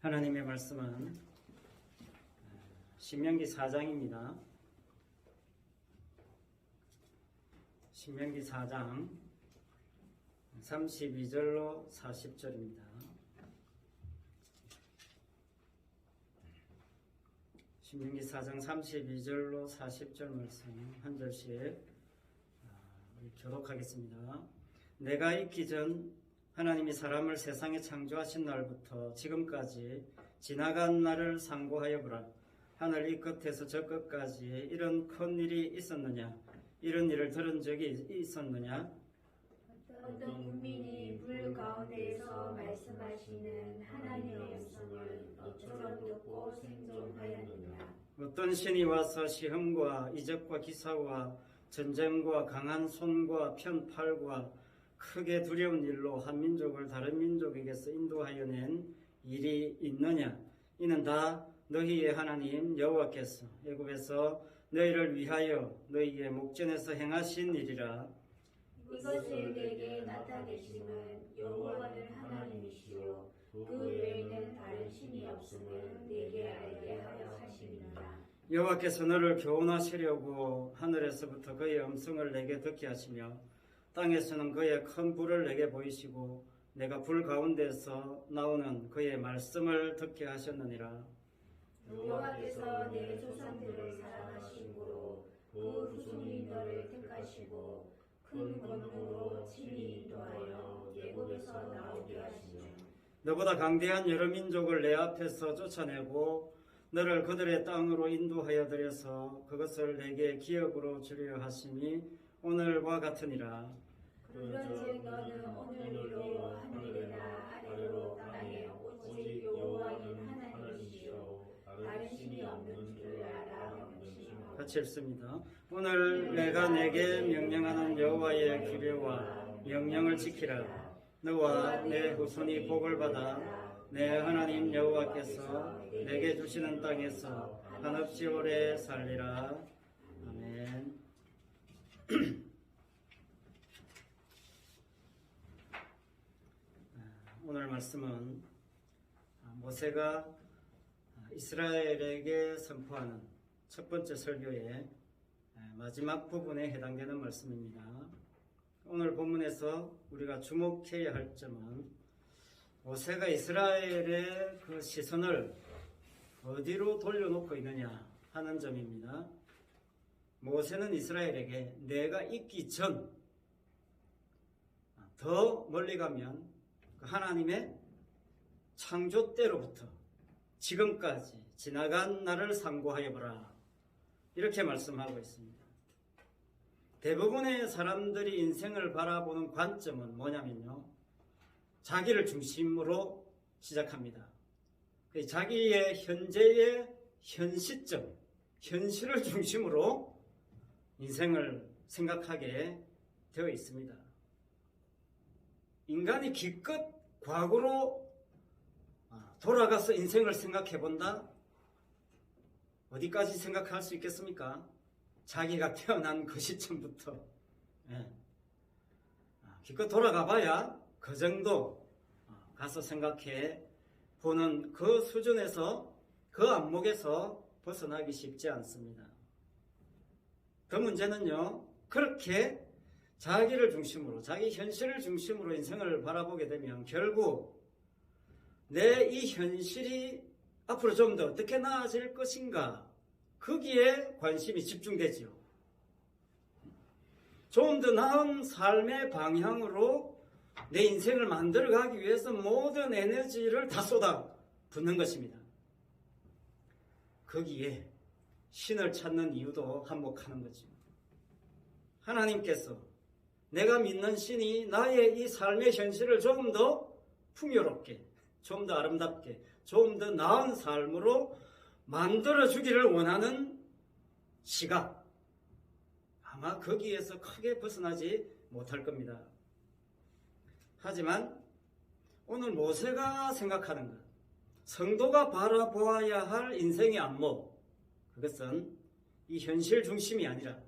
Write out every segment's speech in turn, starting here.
하나님의 말씀은 신명기 4장입니다. 신명기 4장 32절로 40절입니다. 신명기 4장 32절로 40절 말씀 한 절씩 교독하겠습니다. 내가 있기 전 하나님이 사람을 세상에 창조하신 날부터 지금까지 지나간 날을 상고하여 보라. 하늘 이 끝에서 저 끝까지 이런 큰 일이 있었느냐? 이런 일을 들은 적이 있었느냐? 어떤 국민이 불 가운데에서 말씀하시는 하나님의 음성을 어처럼 듣고 생존하였느냐? 어떤 신이 와서 시험과 이적과 기사와 전쟁과 강한 손과 편팔과 크게 두려운 일로 한 민족을 다른 민족에게서 인도하여 낸 일이 있느냐? 이는 다 너희의 하나님 여호와께서 애굽에서 너희를 위하여 너희의 목전에서 행하신 일이라. 이것을 내게 나타내심은 여호와는 하나님이시요 그 외에는 다른 신이 없음을 내게 알게 하려 하심이니라. 여호와께서 너를 교훈하시려고 하늘에서부터 그의 음성을 내게 듣게 하시며 땅에서는 그의 큰 불을 내게 보이시고 내가 불 가운데서 나오는 그의 말씀을 듣게 하셨느니라. 여호와께서 내 조상들을 사랑하심으로 그 후손이 너를 택하시고 큰 권능으로 친히 인도하여 애굽에서 나오게 하시며 너보다 강대한 여러 민족을 내 앞에서 쫓아내고 너를 그들의 땅으로 인도하여 들여서 그것을 내게 기업으로 주려 하심이 오늘과 같으니라. 그런즉 너는 오늘로 하늘이나 아래로 땅에 오직 여호와인 하나님이시요 다른 신이 없는 줄을 알아 명심하라. 같이 읽습니다. 오늘 내가 내게 명령하는 여호와의 규례와 명령을 지키라. 너와 내 후손이 복을 받아 내 하나님 여호와께서 내게 주시는 땅에서 한없이 오래 살리라. 아멘. 오늘 말씀은 모세가 이스라엘에게 선포하는 첫 번째 설교의 마지막 부분에 해당되는 말씀입니다. 오늘 본문에서 우리가 주목해야 할 점은 모세가 이스라엘의 그 시선을 어디로 돌려놓고 있느냐 하는 점입니다. 모세는 이스라엘에게 내가 있기 전, 더 멀리 가면 하나님의 창조 때로부터 지금까지 지나간 날을 상고하여 보라. 이렇게 말씀하고 있습니다. 대부분의 사람들이 인생을 바라보는 관점은 뭐냐면요, 자기를 중심으로 시작합니다. 자기의 현재의 현 시점, 현실을 중심으로 인생을 생각하게 되어 있습니다. 인간이 기껏 과거로 돌아가서 인생을 생각해 본다? 어디까지 생각할 수 있겠습니까? 자기가 태어난 그 시점부터 기껏 돌아가 봐야 그 정도 가서 생각해 보는 그 수준에서, 그 안목에서 벗어나기 쉽지 않습니다. 그 문제는요, 그렇게 자기를 중심으로, 자기 현실을 중심으로 인생을 바라보게 되면 결국 내 이 현실이 앞으로 좀 더 어떻게 나아질 것인가, 거기에 관심이 집중되지요. 좀 더 나은 삶의 방향으로 내 인생을 만들어가기 위해서 모든 에너지를 다 쏟아 붓는 것입니다. 거기에 신을 찾는 이유도 한몫하는 거죠. 하나님께서 내가 믿는 신이 나의 이 삶의 현실을 좀 더 풍요롭게, 좀 더 아름답게, 좀 더 나은 삶으로 만들어주기를 원하는 시각, 아마 거기에서 크게 벗어나지 못할 겁니다. 하지만 오늘 모세가 생각하는 것, 성도가 바라보아야 할 인생의 안목, 그것은 이 현실 중심이 아니라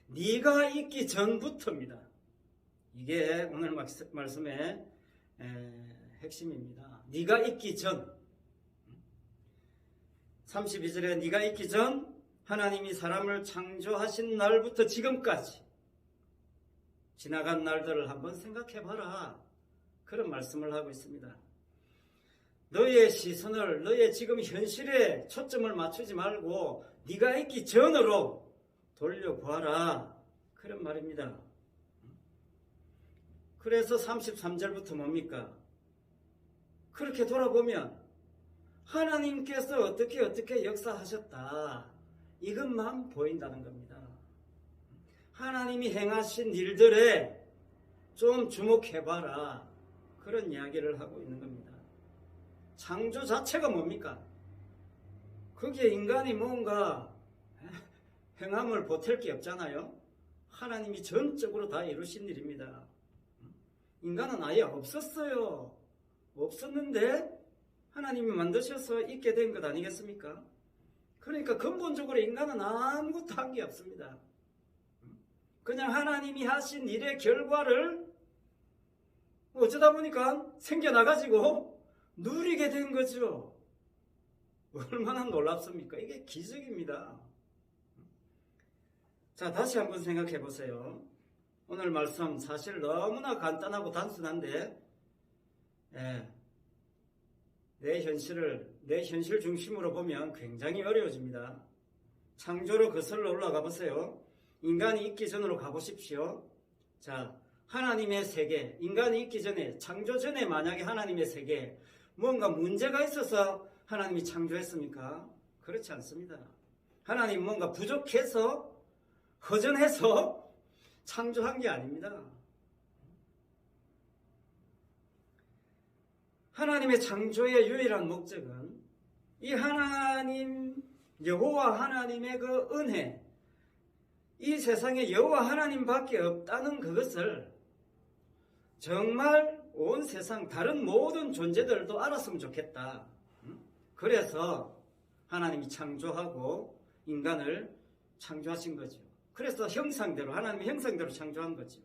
네가 있기 전부터입니다. 이게 오늘 말씀의 핵심입니다. 네가 있기 전, 32절에 네가 있기 전 하나님이 사람을 창조하신 날부터 지금까지 지나간 날들을 한번 생각해봐라. 그런 말씀을 하고 있습니다. 너의 시선을 너의 지금 현실에 초점을 맞추지 말고 네가 있기 전으로 돌려보아라. 그런 말입니다. 그래서 33절부터 뭡니까? 그렇게 돌아보면 하나님께서 어떻게 역사하셨다. 이것만 보인다는 겁니다. 하나님이 행하신 일들에 좀 주목해봐라. 그런 이야기를 하고 있는 겁니다. 창조 자체가 뭡니까? 거기에 인간이 뭔가 행함을 보탤 게 없잖아요. 하나님이 전적으로 다 이루신 일입니다. 인간은 아예 없었어요. 없었는데 하나님이 만드셔서 있게 된 것 아니겠습니까? 그러니까 근본적으로 인간은 아무것도 한 게 없습니다. 그냥 하나님이 하신 일의 결과를 어쩌다 보니까 생겨나가지고 누리게 된 거죠. 얼마나 놀랍습니까? 이게 기적입니다. 자, 다시 한번 생각해 보세요. 오늘 말씀 사실 너무나 간단하고 단순한데 내 현실 중심으로 보면 굉장히 어려워집니다. 창조로 거슬러 올라가 보세요. 인간이 있기 전으로 가보십시오. 자, 하나님의 세계, 인간이 있기 전에, 창조 전에 만약에 하나님의 세계, 뭔가 문제가 있어서 하나님이 창조했습니까? 그렇지 않습니다. 하나님 뭔가 부족해서, 허전해서 창조한 게 아닙니다. 하나님의 창조의 유일한 목적은 이 하나님, 여호와 하나님의 그 은혜, 이 세상에 여호와 하나님밖에 없다는 그것을 정말 온 세상 다른 모든 존재들도 알았으면 좋겠다. 그래서 하나님이 창조하고 인간을 창조하신 거죠. 그래서 형상대로, 하나님의 형상대로 창조한 거죠.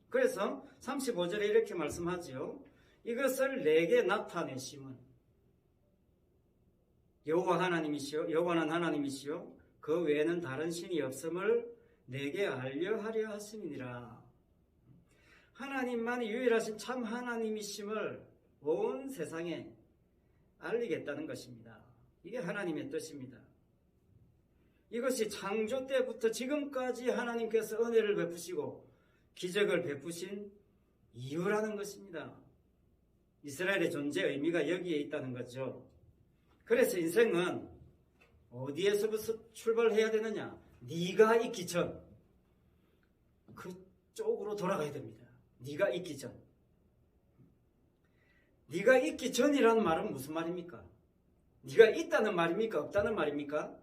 그래서 35절에 이렇게 말씀하죠. 이것을 내게 나타내심은 여호와 하나님이시요, 여호와는 하나님이시요, 그 외에는 다른 신이 없음을 내게 알려하려 하심이니라. 하나님만이 유일하신 참 하나님이심을 온 세상에 알리겠다는 것입니다. 이게 하나님의 뜻입니다. 이것이 창조 때부터 지금까지 하나님께서 은혜를 베푸시고 기적을 베푸신 이유라는 것입니다. 이스라엘의 존재 의미가 여기에 있다는 거죠. 그래서 인생은 어디에서부터 출발해야 되느냐? 네가 있기 전 그쪽으로 돌아가야 됩니다. 네가 있기 전. 네가 있기 전이라는 말은 무슨 말입니까? 네가 있다는 말입니까? 없다는 말입니까?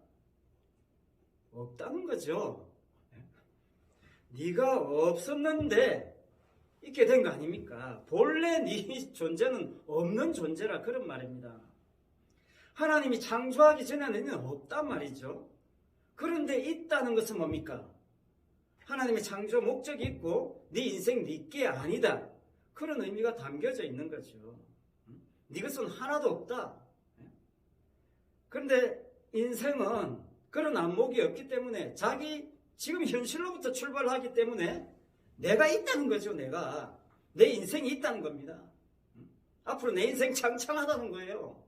없다는 거죠. 네가 없었는데 있게 된 거 아닙니까? 본래 네 존재는 없는 존재라 그런 말입니다. 하나님이 창조하기 전에는 없단 말이죠. 그런데 있다는 것은 뭡니까? 하나님의 창조 목적이 있고 네 인생 네게 아니다. 그런 의미가 담겨져 있는 거죠. 네 것은 하나도 없다. 그런데 인생은 그런 안목이 없기 때문에 자기 지금 현실로부터 출발하기 때문에 내가 있다는 거죠. 내가. 내 인생이 있다는 겁니다. 앞으로 내 인생 창창하다는 거예요.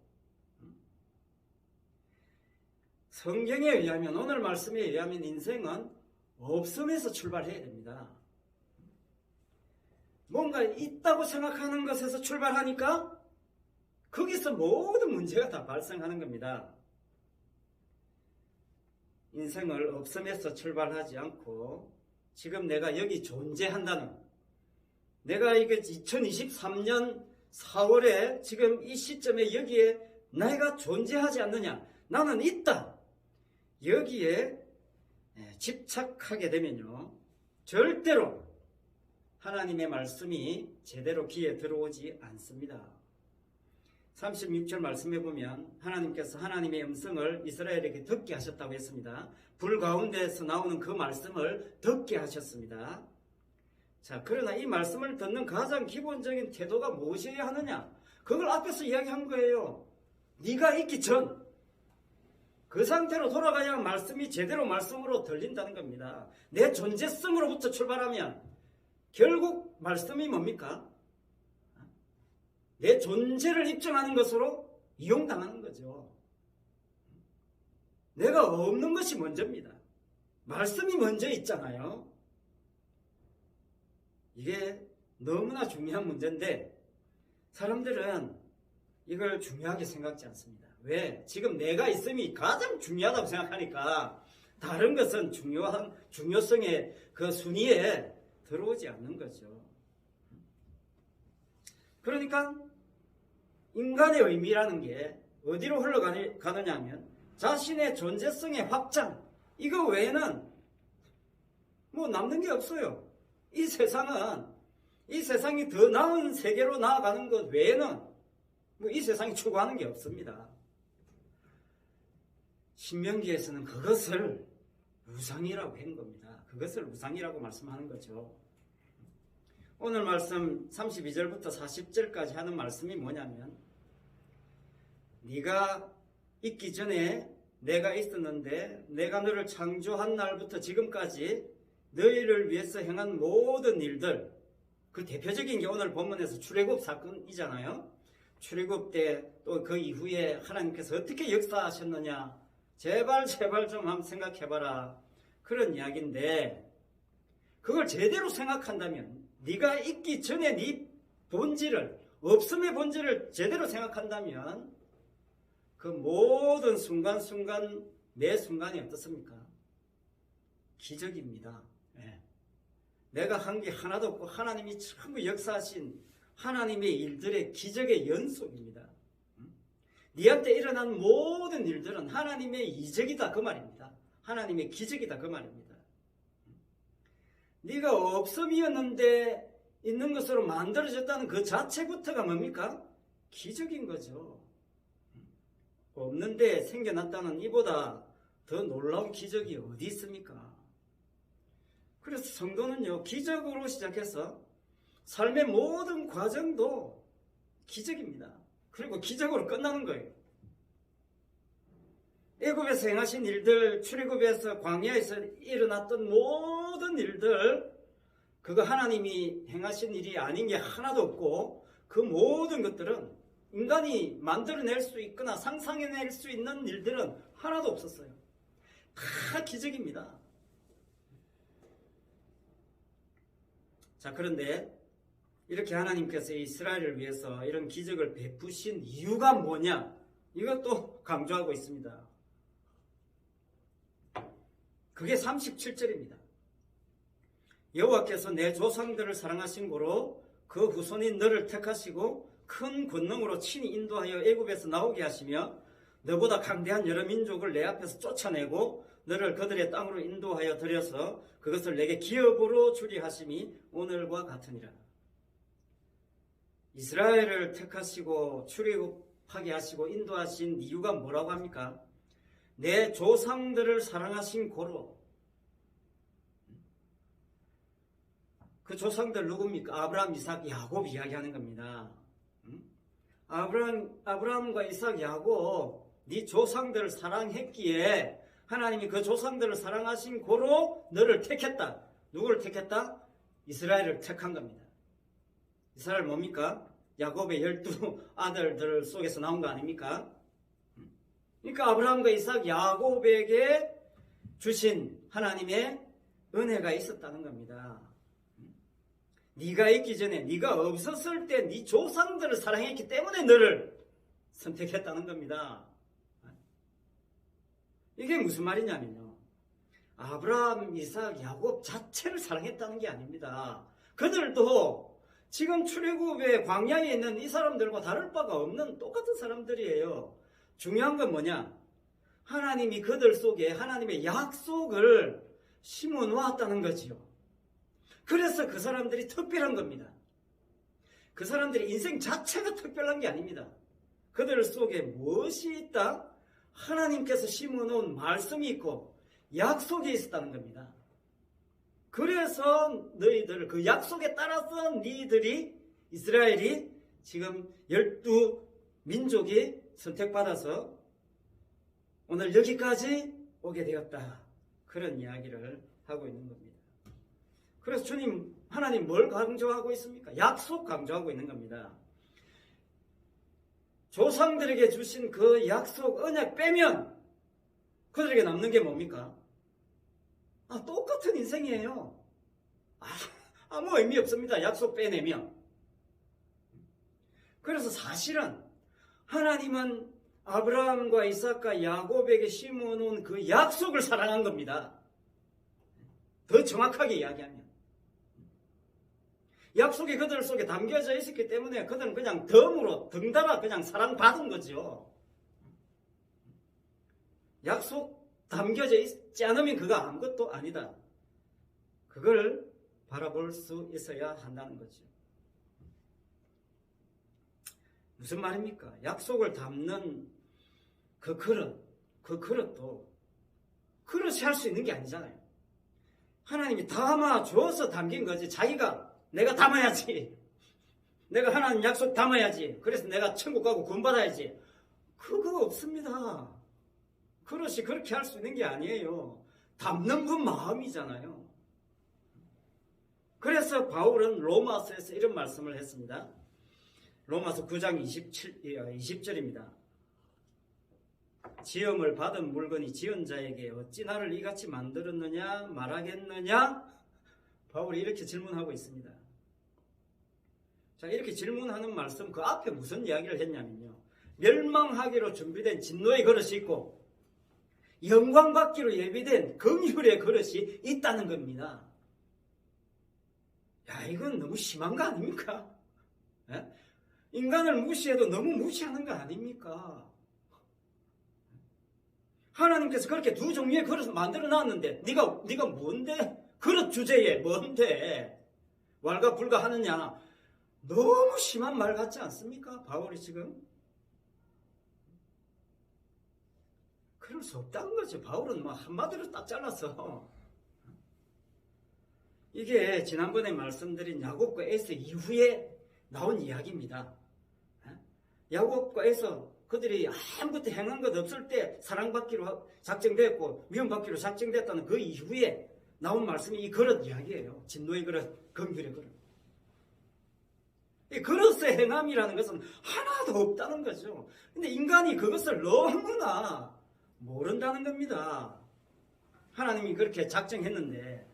성경에 의하면, 오늘 말씀에 의하면 인생은 없음에서 출발해야 됩니다. 뭔가 있다고 생각하는 것에서 출발하니까 거기서 모든 문제가 다 발생하는 겁니다. 인생을 없음에서 출발하지 않고 지금 내가 여기 존재한다는, 내가 이게 2023년 4월에 지금 이 시점에 여기에 내가 존재하지 않느냐, 나는 있다, 여기에 집착하게 되면요 절대로 하나님의 말씀이 제대로 귀에 들어오지 않습니다. 36절 말씀해 보면 하나님께서 하나님의 음성을 이스라엘에게 듣게 하셨다고 했습니다. 불 가운데에서 나오는 그 말씀을 듣게 하셨습니다. 자, 그러나 이 말씀을 듣는 가장 기본적인 태도가 무엇이어야 하느냐? 그걸 앞에서 이야기한 거예요. 네가 있기 전, 그 상태로 돌아가야 말씀이 제대로 말씀으로 들린다는 겁니다. 내 존재성으로부터 출발하면 결국 말씀이 뭡니까? 내 존재를 입증하는 것으로 이용당하는 거죠. 내가 없는 것이 먼저입니다. 말씀이 먼저 있잖아요. 이게 너무나 중요한 문제인데 사람들은 이걸 중요하게 생각지 않습니다. 왜? 지금 내가 있음이 가장 중요하다고 생각하니까 다른 것은 중요성의 그 순위에 들어오지 않는 거죠. 그러니까 인간의 의미라는 게 어디로 흘러가느냐 하면 자신의 존재성의 확장, 이거 외에는 뭐 남는 게 없어요. 이 세상이 더 나은 세계로 나아가는 것 외에는 뭐 이 세상이 추구하는 게 없습니다. 신명기에서는 그것을 우상이라고 한 겁니다. 그것을 우상이라고 말씀하는 거죠. 오늘 말씀 32절부터 40절까지 하는 말씀이 뭐냐면 네가 있기 전에 내가 있었는데 내가 너를 창조한 날부터 지금까지 너희를 위해서 행한 모든 일들, 그 대표적인 게 오늘 본문에서 출애굽 사건이잖아요. 출애굽 때 또 그 이후에 하나님께서 어떻게 역사하셨느냐, 제발 좀 한번 생각해봐라, 그런 이야기인데 그걸 제대로 생각한다면, 네가 있기 전에 네 본질을, 없음의 본질을 제대로 생각한다면 그 모든 순간순간 매 순간이 어떻습니까? 기적입니다. 네. 내가 한 게 하나도 없고 하나님이 전부 역사하신 하나님의 일들의 기적의 연속입니다. 네한테 일어난 모든 일들은 하나님의 이적이다 그 말입니다. 하나님의 기적이다 그 말입니다. 네가 없음이었는데 있는 것으로 만들어졌다는 그 자체부터가 뭡니까? 기적인 거죠. 없는데 생겨났다는 이보다 더 놀라운 기적이 어디 있습니까? 그래서 성도는요, 기적으로 시작해서 삶의 모든 과정도 기적입니다. 그리고 기적으로 끝나는 거예요. 애굽에서 행하신 일들, 출애굽에서 광야에서 일어났던 모든 일들, 그거 하나님이 행하신 일이 아닌 게 하나도 없고 그 모든 것들은 인간이 만들어낼 수 있거나 상상해낼 수 있는 일들은 하나도 없었어요. 다 기적입니다. 자, 그런데 이렇게 하나님께서 이스라엘을 위해서 이런 기적을 베푸신 이유가 뭐냐? 이것도 강조하고 있습니다. 그게 37절입니다. 여호와께서 내 조상들을 사랑하신 고로 그 후손인 너를 택하시고 큰 권능으로 친히 인도하여 애굽에서 나오게 하시며 너보다 강대한 여러 민족을 내 앞에서 쫓아내고 너를 그들의 땅으로 인도하여 들여서 그것을 내게 기업으로 주리 하심이 오늘과 같으니라. 이스라엘을 택하시고 출애굽하게 하시고 인도하신 이유가 뭐라고 합니까? 내 조상들을 사랑하신 고로. 그 조상들 누굽니까? 아브라함, 이삭, 야곱 이야기하는 겁니다. 아브라함과 이삭, 야곱, 네 조상들을 사랑했기에 하나님이 그 조상들을 사랑하신 고로 너를 택했다. 누구를 택했다? 이스라엘을 택한 겁니다. 이스라엘 뭡니까? 야곱의 12 아들들 속에서 나온 거 아닙니까? 그러니까 아브라함과 이삭, 야곱에게 주신 하나님의 은혜가 있었다는 겁니다. 네가 있기 전에, 네가 없었을 때 네 조상들을 사랑했기 때문에 너를 선택했다는 겁니다. 이게 무슨 말이냐면요, 아브라함, 이삭, 야곱 자체를 사랑했다는 게 아닙니다. 그들도 지금 출애굽의 광야에 있는 이 사람들과 다를 바가 없는 똑같은 사람들이에요. 중요한 건 뭐냐? 하나님이 그들 속에 하나님의 약속을 심어 놓았다는 거지요. 그래서 그 사람들이 특별한 겁니다. 그 사람들의 인생 자체가 특별한 게 아닙니다. 그들 속에 무엇이 있다? 하나님께서 심어 놓은 말씀이 있고 약속이 있었다는 겁니다. 그래서 너희들, 그 약속에 따라서 너희들이, 이스라엘이 지금 12민족이 선택받아서 오늘 여기까지 오게 되었다. 그런 이야기를 하고 있는 겁니다. 그래서 주님, 하나님 뭘 강조하고 있습니까? 약속 강조하고 있는 겁니다. 조상들에게 주신 그 약속, 언약 빼면 그들에게 남는 게 뭡니까? 똑같은 인생이에요. 아무 의미 없습니다. 약속 빼내면. 그래서 사실은 하나님은 아브라함과 이삭과 야곱에게 심어놓은 그 약속을 사랑한 겁니다. 더 정확하게 이야기하면. 약속이 그들 속에 담겨져 있었기 때문에 그들은 그냥 덤으로 등달아 그냥 사랑받은 거죠. 약속 담겨져 있지 않으면 그거 아무것도 아니다. 그걸 바라볼 수 있어야 한다는 거죠. 무슨 말입니까? 약속을 담는 그 그릇도 그릇이 할 수 있는 게 아니잖아요. 하나님이 담아줘서 담긴 거지. 자기가 내가 담아야지. 내가 하나님 약속 담아야지. 그래서 내가 천국 가고 구원받아야지. 그거 없습니다. 그릇이 그렇게 할 수 있는 게 아니에요. 담는 분 마음이잖아요. 그래서 바울은 로마서에서 이런 말씀을 했습니다. 로마서 9장 20절입니다. 지음을 받은 물건이 지은 자에게 어찌 나를 이같이 만들었느냐 말하겠느냐? 바울이 이렇게 질문하고 있습니다. 자, 이렇게 질문하는 말씀 그 앞에 무슨 이야기를 했냐면요. 멸망하기로 준비된 진노의 그릇이 있고 영광받기로 예비된 긍휼의 그릇이 있다는 겁니다. 야, 이건 너무 심한 거 아닙니까? 예? 인간을 무시해도 너무 무시하는 거 아닙니까? 하나님께서 그렇게 두 종류의 그릇을 만들어 놨는데 네가 뭔데? 그릇 주제에 뭔데? 왈가불가 하느냐? 너무 심한 말 같지 않습니까? 바울이 지금? 그럴 수 없다는 거죠. 바울은 막 한마디로 딱 잘랐어. 이게 지난번에 말씀드린 야곱과 에서 이후에 나온 이야기입니다. 야곱과 에서 그들이 아무것도 행한 것 없을 때 사랑받기로 작정됐고 미움받기로 작정됐다는 그 이후에 나온 말씀이 이 그릇 이야기예요. 진노의 그릇, 긍휼의 그릇. 이 그릇의 행함이라는 것은 하나도 없다는 거죠. 근데 인간이 그것을 너무나 모른다는 겁니다. 하나님이 그렇게 작정했는데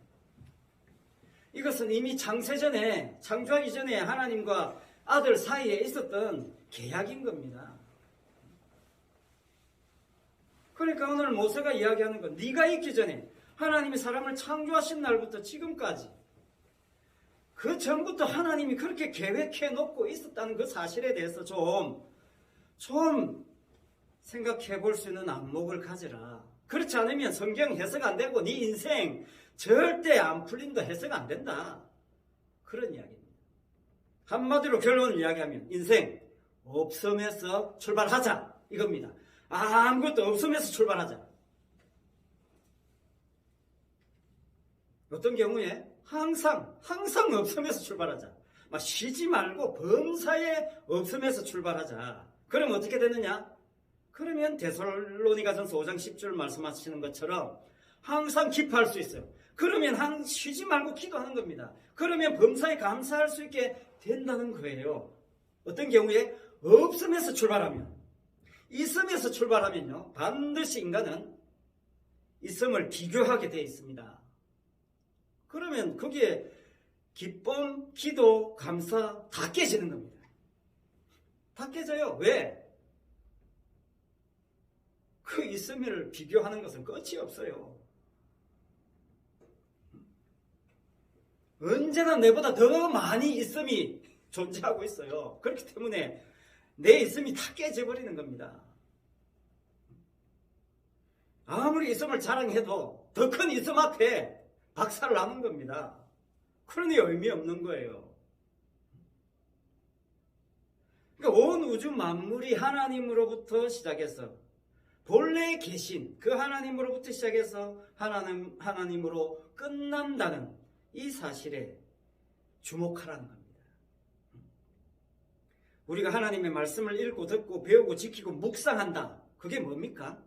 이것은 이미 창세전에 창조하기 전에 하나님과 아들 사이에 있었던 계약인 겁니다. 그러니까 오늘 모세가 이야기하는 건 네가 있기 전에 하나님이 사람을 창조하신 날부터 지금까지 그 전부터 하나님이 그렇게 계획해 놓고 있었다는 그 사실에 대해서 좀 생각해 볼 수 있는 안목을 가져라. 그렇지 않으면 성경 해석 안 되고 네 인생 절대 안 풀린다, 해석 안 된다. 그런 이야기입니다. 한마디로 결론을 이야기하면 인생 없음에서 출발하자 이겁니다. 아무것도 없음에서 출발하자. 어떤 경우에 항상 없음에서 출발하자. 막 쉬지 말고 범사에 없음에서 출발하자. 그럼 어떻게 되느냐? 그러면 데살로니가전서 5장 10절 말씀하시는 것처럼 항상 기뻐할 수 있어요. 그러면 쉬지 말고 기도하는 겁니다. 그러면 범사에 감사할 수 있게 된다는 거예요. 어떤 경우에 없음에서 출발하면, 있음에서 출발하면요, 반드시 인간은 있음을 비교하게 되어 있습니다. 그러면 거기에 기쁨, 기도, 감사 다 깨지는 겁니다. 다 깨져요. 왜? 그 있음을 비교하는 것은 끝이 없어요. 언제나 내보다 더 많이 있음이 존재하고 있어요. 그렇기 때문에 내 있음이 다 깨져버리는 겁니다. 아무리 있음을 자랑해도 더 큰 있음 앞에 박살을 나는 겁니다. 그러니 의미 없는 거예요. 그러니까 온 우주 만물이 하나님으로부터 시작해서 본래 계신 그 하나님으로부터 시작해서 하나님으로 끝난다는 이 사실에 주목하라는 겁니다. 우리가 하나님의 말씀을 읽고 듣고 배우고 지키고 묵상한다. 그게 뭡니까?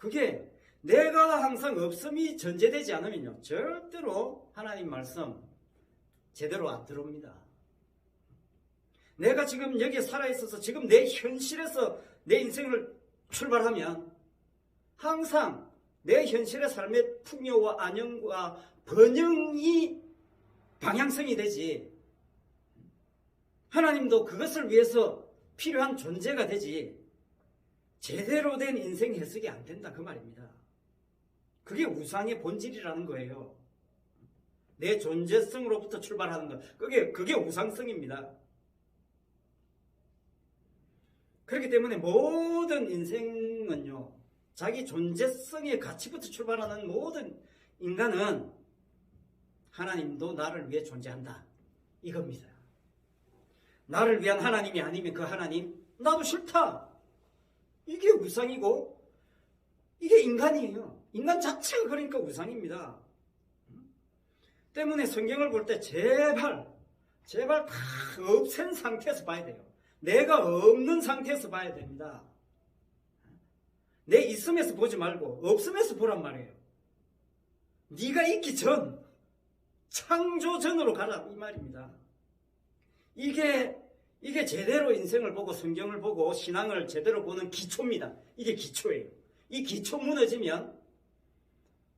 그게 내가 항상 없음이 전제되지 않으면요, 절대로 하나님 말씀 제대로 안 들어옵니다. 내가 지금 여기에 살아있어서 지금 내 현실에서 내 인생을 출발하면 항상 내 현실의 삶의 풍요와 안녕과 번영이 방향성이 되지, 하나님도 그것을 위해서 필요한 존재가 되지, 제대로 된 인생 해석이 안 된다 그 말입니다. 그게 우상의 본질이라는 거예요. 내 존재성으로부터 출발하는 것, 그게 우상성입니다. 그렇기 때문에 모든 인생은요, 자기 존재성의 가치부터 출발하는 모든 인간은 하나님도 나를 위해 존재한다 이겁니다. 나를 위한 하나님이 아니면 그 하나님 나도 싫다, 이게 우상이고 이게 인간이에요. 인간 자체가 그러니까 우상입니다. 때문에 성경을 볼 때 제발 다 없앤 상태에서 봐야 돼요. 내가 없는 상태에서 봐야 됩니다. 내 있음에서 보지 말고 없음에서 보란 말이에요. 네가 있기 전, 창조 전으로 가라 이 말입니다. 이게 제대로 인생을 보고 성경을 보고 신앙을 제대로 보는 기초입니다. 이게 기초예요. 이 기초 무너지면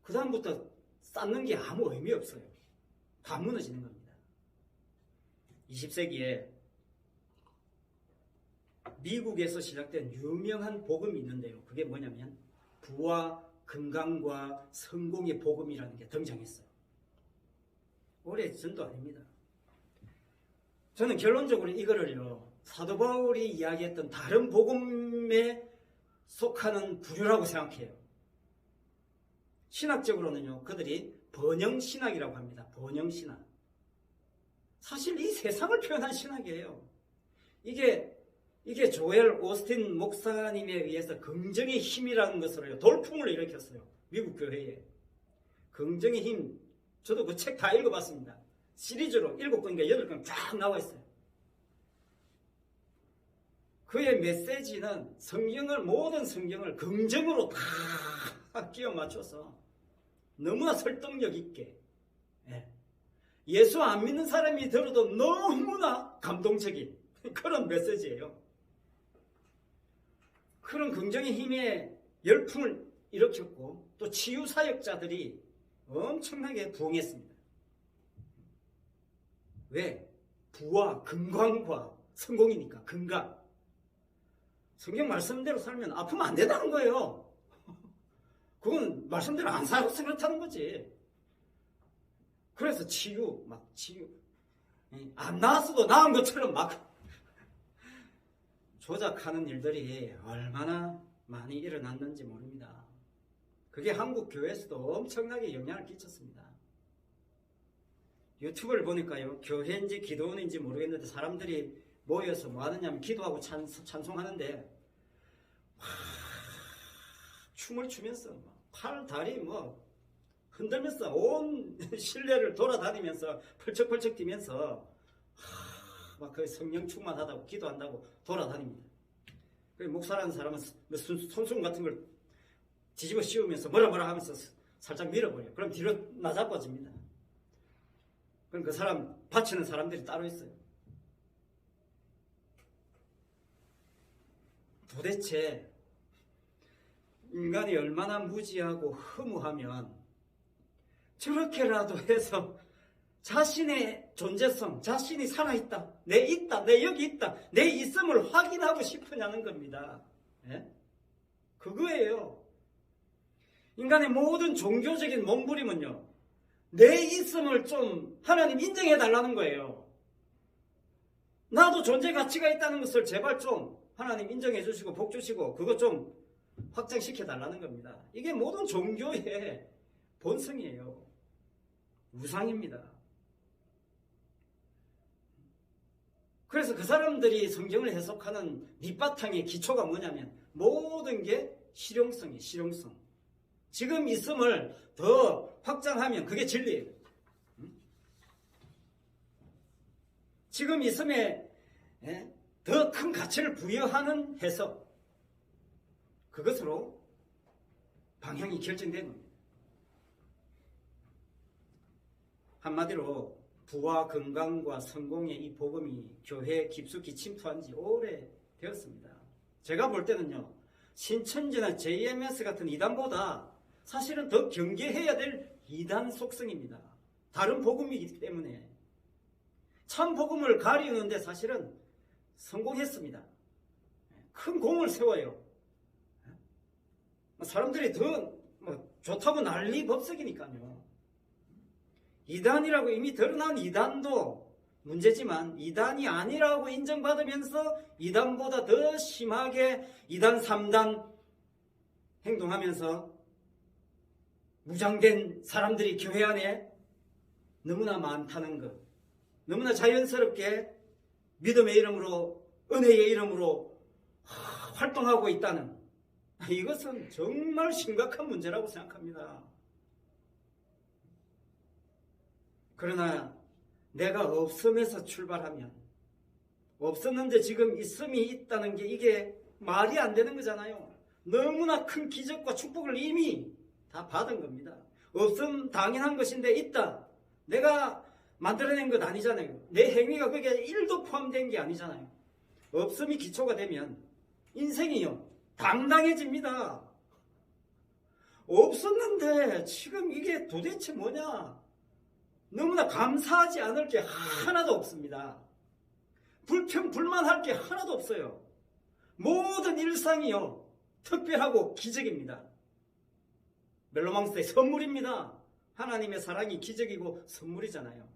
그 다음부터 쌓는 게 아무 의미 없어요. 다 무너지는 겁니다. 20세기에 미국에서 시작된 유명한 복음이 있는데요. 그게 뭐냐면 부와 건강과 성공의 복음이라는 게 등장했어요. 오래전도 아닙니다. 저는 결론적으로 이거를요, 사도 바울이 이야기했던 다른 복음에 속하는 부류라고 생각해요. 신학적으로는요, 그들이 번영신학이라고 합니다. 번영신학. 사실 이 세상을 표현한 신학이에요. 이게 조엘 오스틴 목사님에 의해서 긍정의 힘이라는 것으로요, 돌풍을 일으켰어요. 미국 교회에. 긍정의 힘, 저도 그 책 다 읽어봤습니다. 시리즈로 7권인가 8권 쫙 나와 있어요. 그의 메시지는 모든 성경을 긍정으로 다 끼워 맞춰서 너무나 설득력 있게, 예수 안 믿는 사람이 들어도 너무나 감동적인 그런 메시지예요. 그런 긍정의 힘에 열풍을 일으켰고 또 치유사역자들이 엄청나게 부흥했습니다. 왜? 부와 건강과 성공이니까. 건강. 성경 말씀대로 살면 아프면 안 된다는 거예요. 그건 말씀대로 안 살아서 그렇다는 거지. 그래서 치유. 안 나왔어도 나은 것처럼 막 조작하는 일들이 얼마나 많이 일어났는지 모릅니다. 그게 한국 교회에서도 엄청나게 영향을 끼쳤습니다. 유튜브를 보니까요, 교회인지 기도원인지 모르겠는데 사람들이 모여서 뭐 하느냐면 기도하고 찬송하는데 춤을 추면서 팔, 다리 흔들면서 온 실내를 돌아다니면서 펄쩍펄쩍 뛰면서 막 그 성령 충만하다고 기도한다고 돌아다닙니다. 목사라는 사람은 손수건 같은 걸 뒤집어 씌우면서 뭐라 하면서 살짝 밀어버려요. 그럼 뒤로 나자빠집니다. 그럼 그 사람 바치는 사람들이 따로 있어요. 도대체 인간이 얼마나 무지하고 허무하면 저렇게라도 해서 자신의 존재성, 자신이 살아있다, 내 여기 있다, 내 있음을 확인하고 싶으냐는 겁니다. 그거예요. 인간의 모든 종교적인 몸부림은요, 내 있음을 좀 하나님 인정해 달라는 거예요. 나도 존재 가치가 있다는 것을 제발 좀 하나님 인정해 주시고 복 주시고 그것 좀 확장시켜 달라는 겁니다. 이게 모든 종교의 본성이에요. 우상입니다. 그래서 그 사람들이 성경을 해석하는 밑바탕의 기초가 뭐냐면 모든 게 실용성이에요. 실용성. 지금 있음을 더 확장하면 그게 진리예요. 지금 있음에 더 큰 가치를 부여하는 해석, 그것으로 방향이 결정된 겁니다. 한마디로 부와 건강과 성공의 이 복음이 교회에 깊숙이 침투한 지 오래 되었습니다. 제가 볼 때는요, 신천지나 JMS 같은 이단보다 사실은 더 경계해야 될 이단 속성입니다. 다른 복음이기 때문에 참 복음을 가리우는데 사실은 성공했습니다. 큰 공을 세워요. 사람들이 더 좋다고 난리 법석이니까요. 이단이라고 이미 드러난 이단도 문제지만 이단이 아니라고 인정받으면서 이단보다 더 심하게 이단 3단 행동하면서 무장된 사람들이 교회 안에 너무나 많다는 것, 너무나 자연스럽게 믿음의 이름으로, 은혜의 이름으로 활동하고 있다는, 이것은 정말 심각한 문제라고 생각합니다. 그러나 내가 없음에서 출발하면, 없었는데 지금 있음이 있다는 게 이게 말이 안 되는 거잖아요. 너무나 큰 기적과 축복을 이미 다 받은 겁니다. 없음 당연한 것인데 있다. 내가 만들어낸 것 아니잖아요. 내 행위가 거기에 1도 포함된 게 아니잖아요. 없음이 기초가 되면 인생이요, 당당해집니다. 없었는데 지금 이게 도대체 뭐냐? 너무나 감사하지 않을 게 하나도 없습니다. 불평, 불만할 게 하나도 없어요. 모든 일상이요, 특별하고 기적입니다. 멜로망스의 선물입니다. 하나님의 사랑이 기적이고 선물이잖아요.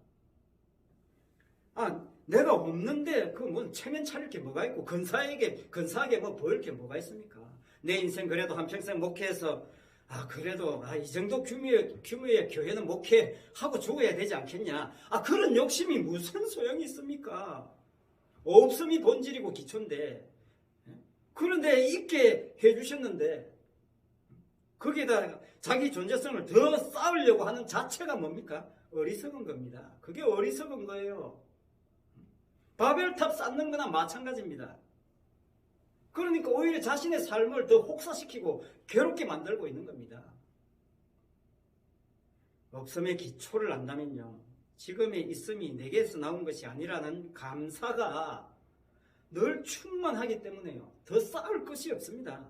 내가 없는데 뭐 체면 차릴 게 뭐가 있고 근사하게 뭐 보일 게 뭐가 있습니까? 내 인생 그래도 한평생 목회해서 그래도 이 정도 규모의 교회는 목회하고 죽어야 되지 않겠냐? 그런 욕심이 무슨 소용이 있습니까? 없음이 본질이고 기초인데, 그런데 있게 해주셨는데 거기에다 자기 존재성을 더 쌓으려고 하는 자체가 뭡니까? 어리석은 겁니다. 그게 어리석은 거예요. 바벨탑 쌓는 거나 마찬가지입니다. 그러니까 오히려 자신의 삶을 더 혹사시키고 괴롭게 만들고 있는 겁니다. 없음의 기초를 안다면요, 지금의 있음이 내게서 나온 것이 아니라는 감사가 늘 충만하기 때문에요, 더 쌓을 것이 없습니다.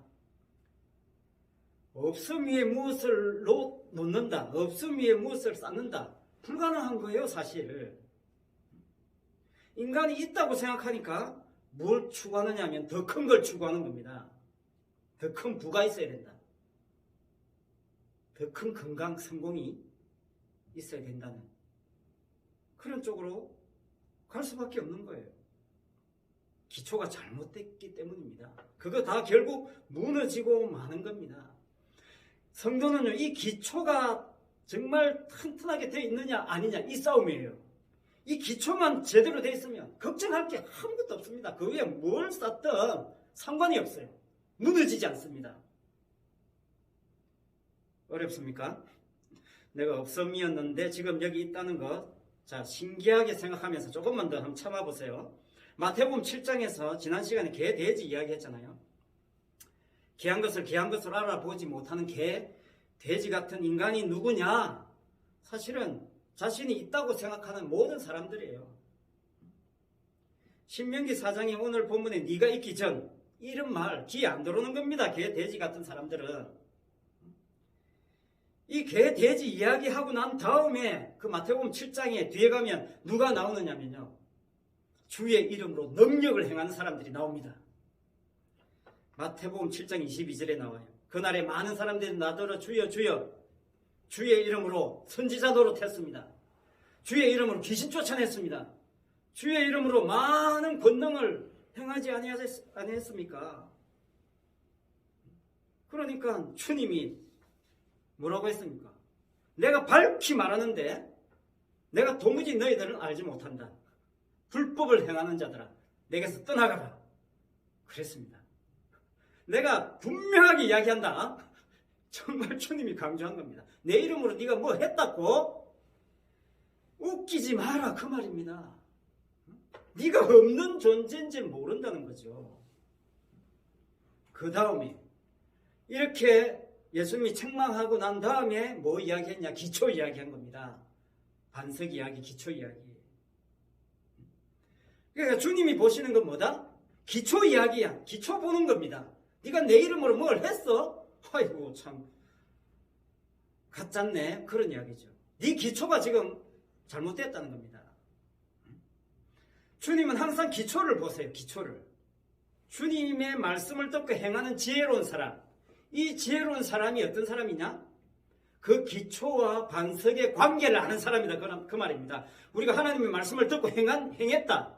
없음 위에 무엇을 놓는다, 없음 위에 무엇을 쌓는다, 불가능한 거예요. 사실 인간이 있다고 생각하니까 뭘 추구하느냐 하면 더 큰 걸 추구하는 겁니다. 더 큰 부가 있어야 된다, 더 큰 건강, 성공이 있어야 된다는 그런 쪽으로 갈 수밖에 없는 거예요. 기초가 잘못됐기 때문입니다. 그거 다 결국 무너지고 마는 겁니다. 성도는요, 이 기초가 정말 튼튼하게 되어 있느냐 아니냐, 이 싸움이에요. 이 기초만 제대로 되어 있으면 걱정할 게 아무것도 없습니다. 그 위에 뭘 쌓든 상관이 없어요. 무너지지 않습니다. 어렵습니까? 내가 없음이었는데 지금 여기 있다는 것, 자, 신기하게 생각하면서 조금만 더 한번 참아보세요. 마태복음 7장에서 지난 시간에 개, 돼지 이야기 했잖아요. 귀한 것을 귀한 것으로 알아보지 못하는 개, 돼지 같은 인간이 누구냐? 사실은 자신이 있다고 생각하는 모든 사람들이에요. 신명기 4장의 오늘 본문에 네가 있기 전, 이런 말 귀에 안 들어오는 겁니다. 개, 돼지 같은 사람들은. 이 개, 돼지 이야기하고 난 다음에 그 마태복음 7장에 뒤에 가면 누가 나오느냐면요, 주의 이름으로 능력을 행하는 사람들이 나옵니다. 마태복음 7장 22절에 나와요. 그날에 많은 사람들이 나더러 주여 주여 주의 이름으로 선지자 노릇했습니다. 주의 이름으로 귀신 쫓아냈습니다. 주의 이름으로 많은 권능을 행하지 아니했습니까? 그러니까 주님이 뭐라고 했습니까? 내가 밝히 말하는데 내가 도무지 너희들은 알지 못한다. 불법을 행하는 자들아, 내게서 떠나가라. 그랬습니다. 내가 분명하게 이야기한다. 정말 주님이 강조한 겁니다. 내 이름으로 네가 뭐 했다고? 웃기지 마라, 그 말입니다. 네가 없는 존재인지 모른다는 거죠. 그 다음에 이렇게 예수님이 책망하고 난 다음에 뭐 이야기했냐? 기초 이야기한 겁니다. 반석 이야기, 기초 이야기. 그러니까 주님이 보시는 건 뭐다? 기초 이야기야. 기초 보는 겁니다. 네가 내 이름으로 뭘 했어? 아이고 참 가짜네. 그런 이야기죠. 네 기초가 지금 잘못됐다는 겁니다. 주님은 항상 기초를 보세요. 기초를. 주님의 말씀을 듣고 행하는 지혜로운 사람. 이 지혜로운 사람이 어떤 사람이냐? 그 기초와 반석의 관계를 아는 사람이다. 그 말입니다. 우리가 하나님의 말씀을 듣고 행했다.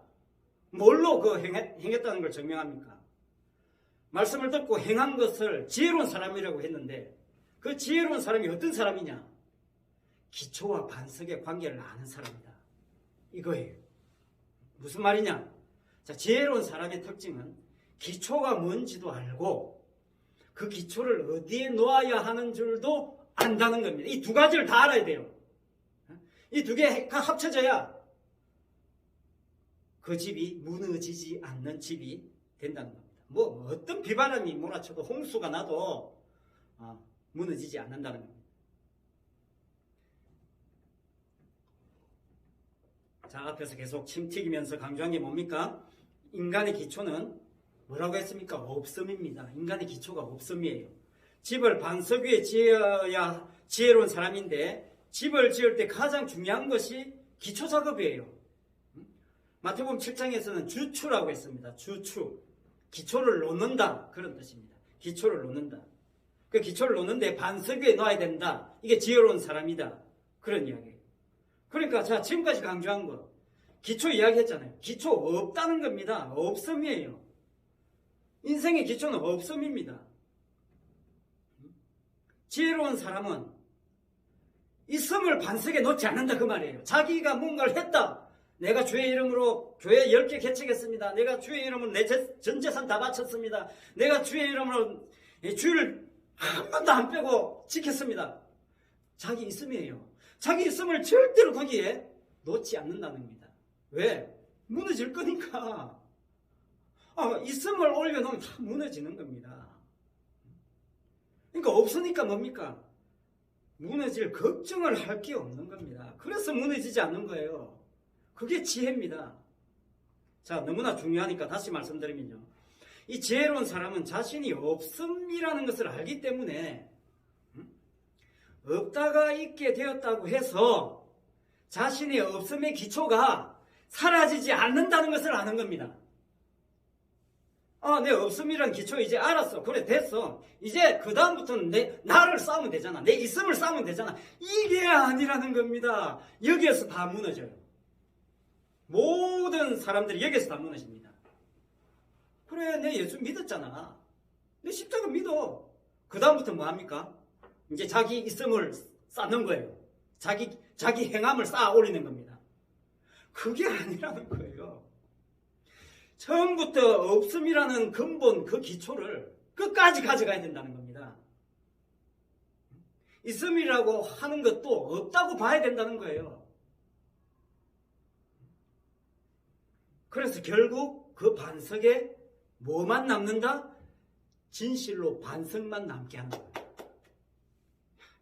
뭘로 행했다는 걸 증명합니까? 말씀을 듣고 행한 것을 지혜로운 사람이라고 했는데 그 지혜로운 사람이 어떤 사람이냐? 기초와 반석의 관계를 아는 사람이다. 이거예요. 무슨 말이냐? 자, 지혜로운 사람의 특징은 기초가 뭔지도 알고 그 기초를 어디에 놓아야 하는 줄도 안다는 겁니다. 이 두 가지를 다 알아야 돼요. 이 두 개가 합쳐져야 그 집이 무너지지 않는 집이 된다는 겁니다. 뭐 어떤 비바람이 몰아쳐도 홍수가 나도 무너지지 않는다는 겁니다. 자, 앞에서 계속 침 튀기면서 강조한 게 뭡니까? 인간의 기초는 뭐라고 했습니까? 없음입니다. 인간의 기초가 없음이에요. 집을 반석 위에 지어야 지혜로운 사람인데 집을 지을 때 가장 중요한 것이 기초 작업이에요. 마태복음 7장에서는 주추라고 했습니다. 주추. 기초를 놓는다. 그런 뜻입니다. 기초를 놓는다. 그 기초를 놓는데 반석 위에 놓아야 된다. 이게 지혜로운 사람이다. 그런 이야기예요. 그러니까 자, 지금까지 강조한 거 기초 이야기했잖아요. 기초 없다는 겁니다. 없음이에요. 인생의 기초는 없음입니다. 지혜로운 사람은 있음을 반석에 놓지 않는다 그 말이에요. 자기가 뭔가를 했다. 내가 주의 이름으로 교회 10개 개척했습니다. 내가 주의 이름으로 내 전 재산 다 바쳤습니다. 내가 주의 이름으로 주를 한 번도 안 빼고 지켰습니다. 자기 있음이에요. 자기 있음을 절대로 거기에 놓지 않는다는 겁니다. 왜? 무너질 거니까. 있음을 올려놓으면 다 무너지는 겁니다. 그러니까 없으니까 뭡니까? 무너질 걱정을 할 게 없는 겁니다. 그래서 무너지지 않는 거예요. 그게 지혜입니다. 자, 너무나 중요하니까 다시 말씀드리면요. 이 지혜로운 사람은 자신이 없음이라는 것을 알기 때문에 없다가 있게 되었다고 해서 자신의 없음의 기초가 사라지지 않는다는 것을 아는 겁니다. 내 없음이란 기초 이제 알았어. 그래, 됐어. 이제 그 다음부터는 나를 쌓으면 되잖아. 내 있음을 쌓으면 되잖아. 이게 아니라는 겁니다. 여기에서 다 무너져요. 모든 사람들이 여기에서 다 무너집니다. 그래, 내 예수 믿었잖아. 내 십자가 믿어. 그 다음부터 뭐 합니까? 이제 자기 있음을 쌓는 거예요. 자기 행함을 쌓아 올리는 겁니다. 그게 아니라는 거예요. 처음부터 없음이라는 근본 그 기초를 끝까지 가져가야 된다는 겁니다. 있음이라고 하는 것도 없다고 봐야 된다는 거예요. 그래서 결국 그 반석에 뭐만 남는다? 진실로 반석만 남게 하는 거예요.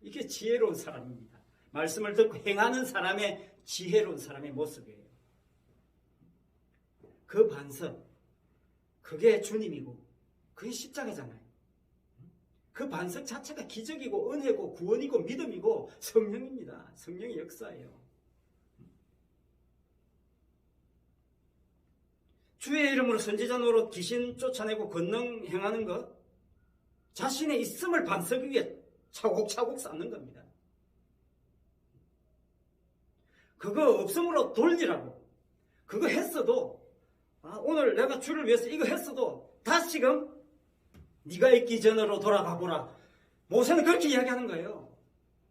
이게 지혜로운 사람입니다. 말씀을 듣고 행하는 사람의 지혜로운 사람의 모습이에요. 그 반석, 그게 주님이고 그게 십자가잖아요. 그 반석 자체가 기적이고 은혜고 구원이고 믿음이고 성령입니다. 성령의 역사예요. 주의 이름으로 선지자 노릇 귀신 쫓아내고 권능 행하는 것, 자신의 있음을 반석 위에 차곡차곡 쌓는 겁니다. 그거 없음으로 돌리라고. 그거 했어도 오늘 내가 주를 위해서 이거 했어도 다시금 네가 있기 전으로 돌아가 보라. 모세는 그렇게 이야기하는 거예요.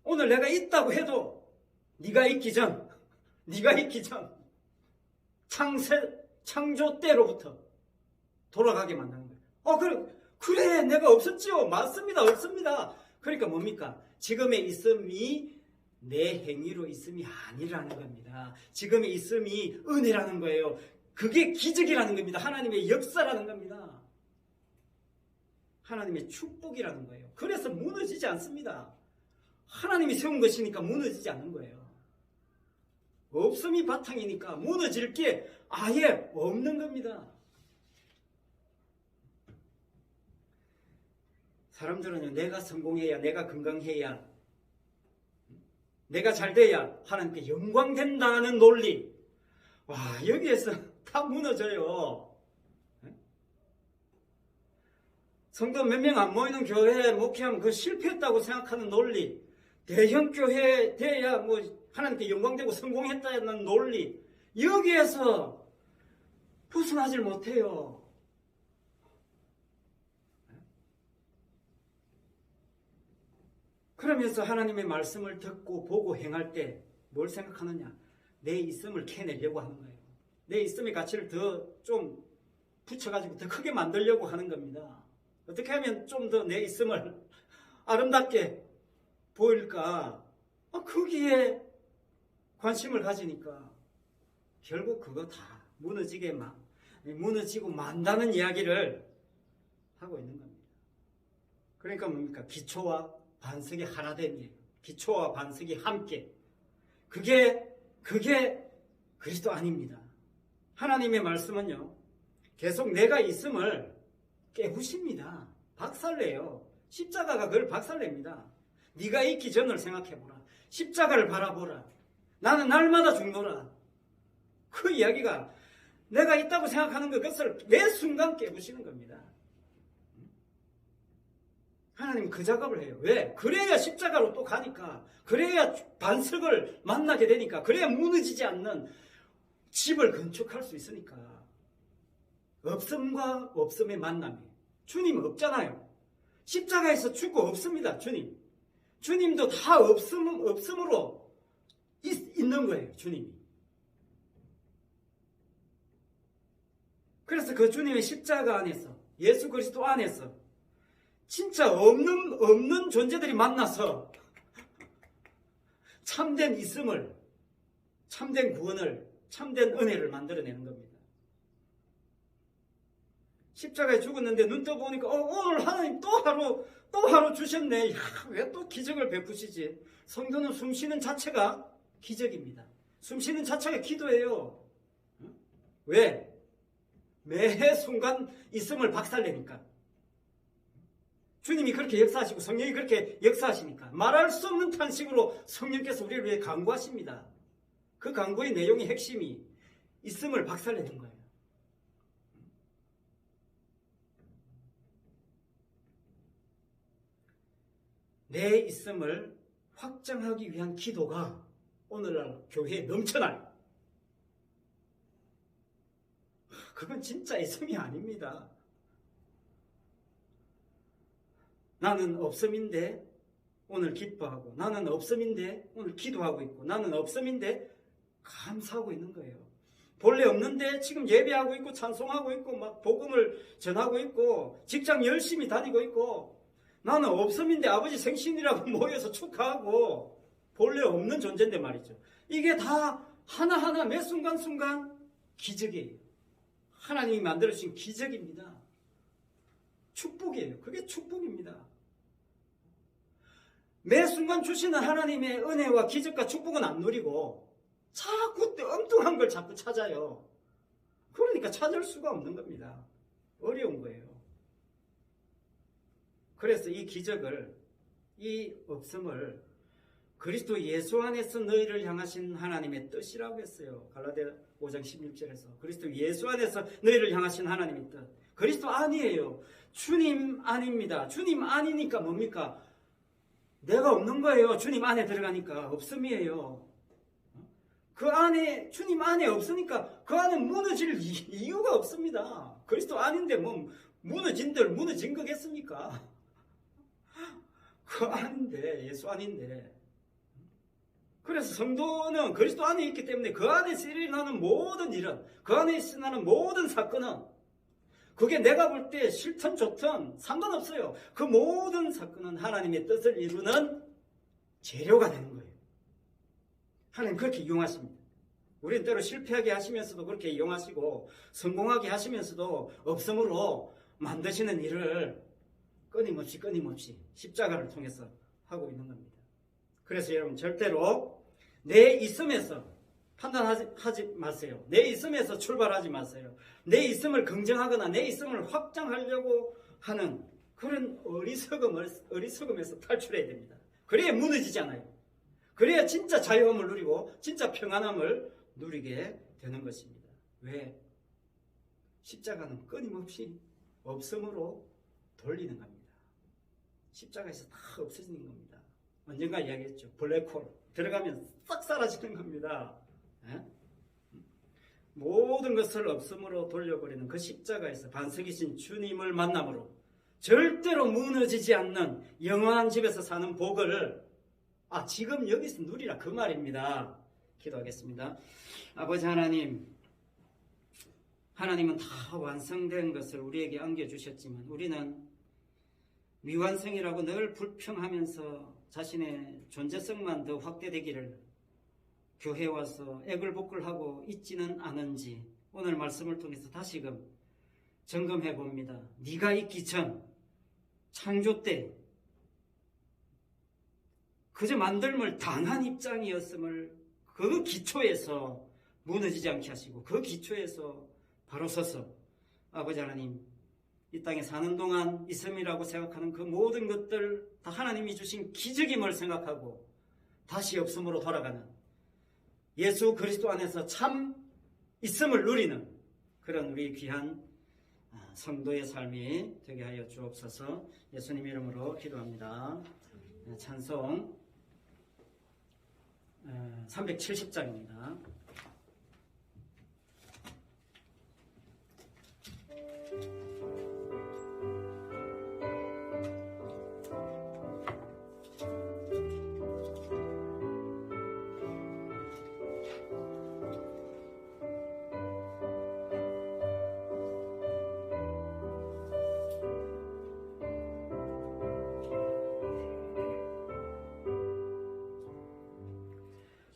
오늘 내가 있다고 해도 네가 있기 전 창조 때로부터 돌아가게 만드는 거예요. 그래 내가 없었지요. 맞습니다. 없습니다. 그러니까 뭡니까? 지금의 있음이 내 행위로 있음이 아니라는 겁니다. 지금의 있음이 은혜라는 거예요. 그게 기적이라는 겁니다. 하나님의 역사라는 겁니다. 하나님의 축복이라는 거예요. 그래서 무너지지 않습니다. 하나님이 세운 것이니까 무너지지 않는 거예요. 없음이 바탕이니까 무너질 게 아예 없는 겁니다. 사람들은요, 내가 성공해야, 내가 건강해야, 내가 잘 돼야 하나님께 영광된다는 논리. 와, 여기에서 다 무너져요. 성도 몇 명 안 모이는 교회에 목회하면 그 실패했다고 생각하는 논리. 대형 교회 돼야 뭐 하나님께 영광되고 성공했다는 논리. 여기에서 벗어나질 못해요. 그러면서 하나님의 말씀을 듣고 보고 행할 때 뭘 생각하느냐? 내 있음을 캐내려고 하는 거예요. 내 있음의 가치를 더 좀 붙여가지고 더 크게 만들려고 하는 겁니다. 어떻게 하면 좀 더 내 있음을 아름답게 보일까? 거기에 관심을 가지니까 결국 그거 다 무너지고 만다는 이야기를 하고 있는 겁니다. 그러니까 뭡니까? 기초와 반석이 하나됨이에요. 기초와 반석이 함께. 그게 그리스도 아닙니다. 하나님의 말씀은요, 계속 내가 있음을 깨부십니다. 박살내요. 십자가가 그걸 박살냅니다. 네가 있기 전을 생각해보라. 십자가를 바라보라. 나는 날마다 죽노라. 그 이야기가 내가 있다고 생각하는 그것을 매 순간 깨부시는 겁니다. 하나님 그 작업을 해요. 왜? 그래야 십자가로 또 가니까. 그래야 반석을 만나게 되니까. 그래야 무너지지 않는 집을 건축할 수 있으니까. 없음과 없음의 만남이. 주님은 없잖아요. 십자가에서 죽고 없습니다. 주님도 다 없음으로 있는 거예요. 주님이. 그래서 그 주님의 십자가 안에서, 예수 그리스도 안에서 진짜 없는 존재들이 만나서 참된 있음을, 참된 구원을, 참된 은혜를 만들어내는 겁니다. 십자가에 죽었는데 눈 떠보니까 오늘 하나님 또 하루 주셨네. 왜 또 기적을 베푸시지? 성도는 숨쉬는 자체가 기적입니다. 숨쉬는 자체가 기도예요. 왜? 매 순간 있음을 박살내니까. 주님이 그렇게 역사하시고 성령이 그렇게 역사하시니까 말할 수 없는 탄식으로 성령께서 우리를 위해 간구하십니다. 그 간구의 내용의 핵심이 있음을 박살내는 거예요. 내 있음을 확장하기 위한 기도가 오늘날 교회에 넘쳐나요. 그건 진짜 있음이 아닙니다. 나는 없음인데 오늘 기뻐하고, 나는 없음인데 오늘 기도하고 있고, 나는 없음인데 감사하고 있는 거예요. 본래 없는데 지금 예배하고 있고 찬송하고 있고 막 복음을 전하고 있고 직장 열심히 다니고 있고, 나는 없음인데 아버지 생신이라고 모여서 축하하고 본래 없는 존재인데 말이죠. 이게 다 하나하나 매 순간순간 기적이에요. 하나님이 만들어주신 기적입니다. 축복이에요. 그게 축복입니다. 매 순간 주시는 하나님의 은혜와 기적과 축복은 안 누리고 자꾸 엉뚱한 걸 자꾸 찾아요. 그러니까 찾을 수가 없는 겁니다. 어려운 거예요. 그래서 이 기적을, 이 없음을 그리스도 예수 안에서 너희를 향하신 하나님의 뜻이라고 했어요. 갈라디아 5장 16절에서 그리스도 예수 안에서 너희를 향하신 하나님의 뜻. 그리스도 아니에요. 주님 아닙니다. 주님 아니니까 뭡니까? 내가 없는 거예요. 주님 안에 들어가니까 없음이에요. 그 안에, 주님 안에 없으니까 그 안에 무너질 이유가 없습니다. 그리스도 아닌데 뭐 무너진 거겠습니까? 그 아닌데, 예수 아닌데. 그래서 성도는 그리스도 안에 있기 때문에 그 안에서 일어나는 모든 일은, 그 안에서 일어나는 모든 사건은, 그게 내가 볼 때 싫든 좋든 상관없어요. 그 모든 사건은 하나님의 뜻을 이루는 재료가 되는 거예요. 하나님 그렇게 이용하십니다. 우리는 때로 실패하게 하시면서도 그렇게 이용하시고, 성공하게 하시면서도 없음으로 만드시는 일을 끊임없이 십자가를 통해서 하고 있는 겁니다. 그래서 여러분 절대로 내 있음에서 판단하지 마세요. 내 있음에서 출발하지 마세요. 내 있음을 긍정하거나 내 있음을 확장하려고 하는 그런 어리석음에서 탈출해야 됩니다. 그래야 무너지지 않아요. 그래야 진짜 자유함을 누리고 진짜 평안함을 누리게 되는 것입니다. 왜? 십자가는 끊임없이 없음으로 돌리는 겁니다. 십자가에서 다 없어지는 겁니다. 언젠가 이야기했죠. 블랙홀 들어가면 싹 사라지는 겁니다. 에? 모든 것을 없음으로 돌려버리는 그 십자가에서 반석이신 주님을 만남으로 절대로 무너지지 않는 영원한 집에서 사는 복을 지금 여기서 누리라 그 말입니다. 기도하겠습니다. 아버지 하나님, 하나님은 다 완성된 것을 우리에게 안겨주셨지만 우리는 미완성이라고 늘 불평하면서 자신의 존재성만 더 확대되기를 교회에 와서 애글복글하고 있지는 않은지 오늘 말씀을 통해서 다시금 점검해 봅니다. 네가 있기 전 창조 때 그저 만들물 당한 입장이었음을 그 기초에서 무너지지 않게 하시고 그 기초에서 바로 서서 아버지 하나님 이 땅에 사는 동안 있음이라고 생각하는 그 모든 것들 다 하나님이 주신 기적임을 생각하고 다시 없음으로 돌아가는 예수 그리스도 안에서 참 있음을 누리는 그런 우리 귀한 성도의 삶이 되게 하여 주옵소서. 예수님 이름으로 기도합니다. 찬송 370장입니다.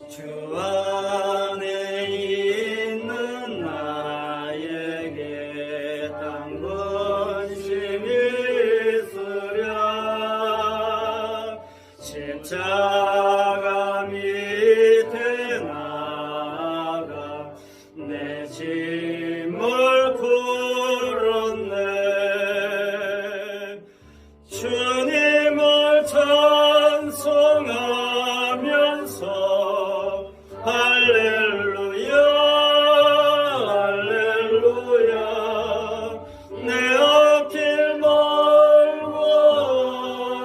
주 안에 있는 나에게 단 권심이 있으랴 십자가 밑에 나가 내 짐을 풀었네 주님을 찬송하면서 할렐루야 할렐루야 내 앞길 멀고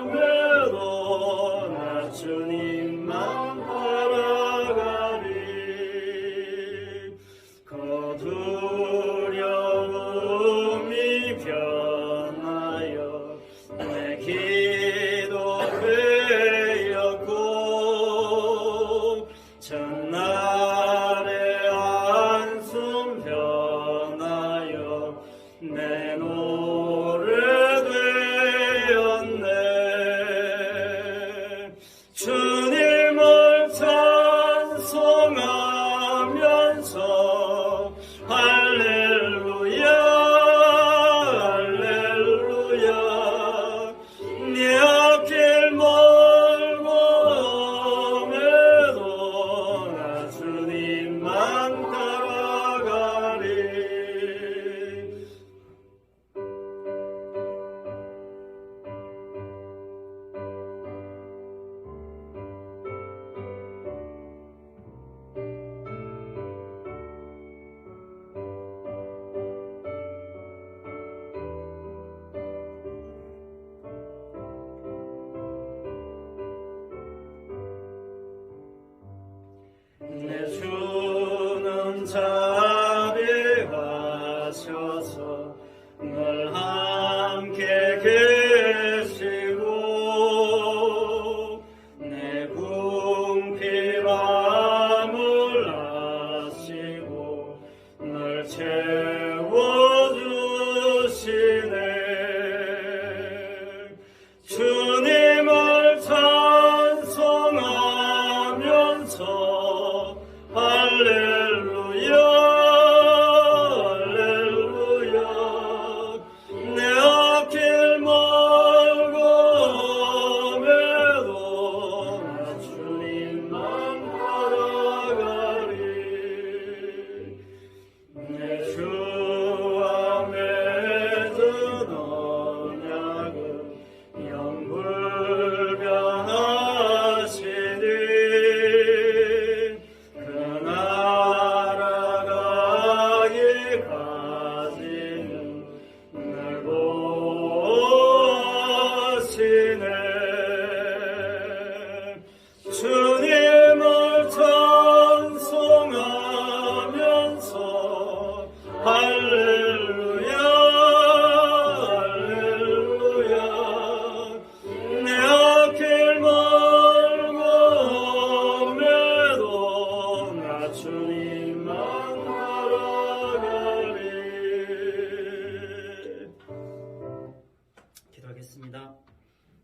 매도 나 주님만 바라가리 그 두려움이 변하여 내 길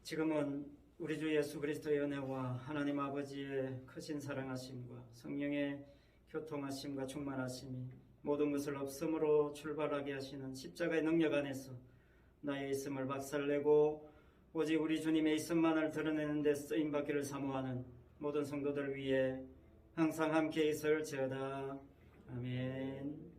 지금은 우리 주 예수 그리스도의 은혜와 하나님 아버지의 크신 사랑하심과 성령의 교통하심과 충만하심이 모든 것을 없음으로 출발하게 하시는 십자가의 능력 안에서 나의 있음을 박살내고 오직 우리 주님의 있음만을 드러내는 데 쓰임받기를 사모하는 모든 성도들 위해 항상 함께 있을지어다. 아멘.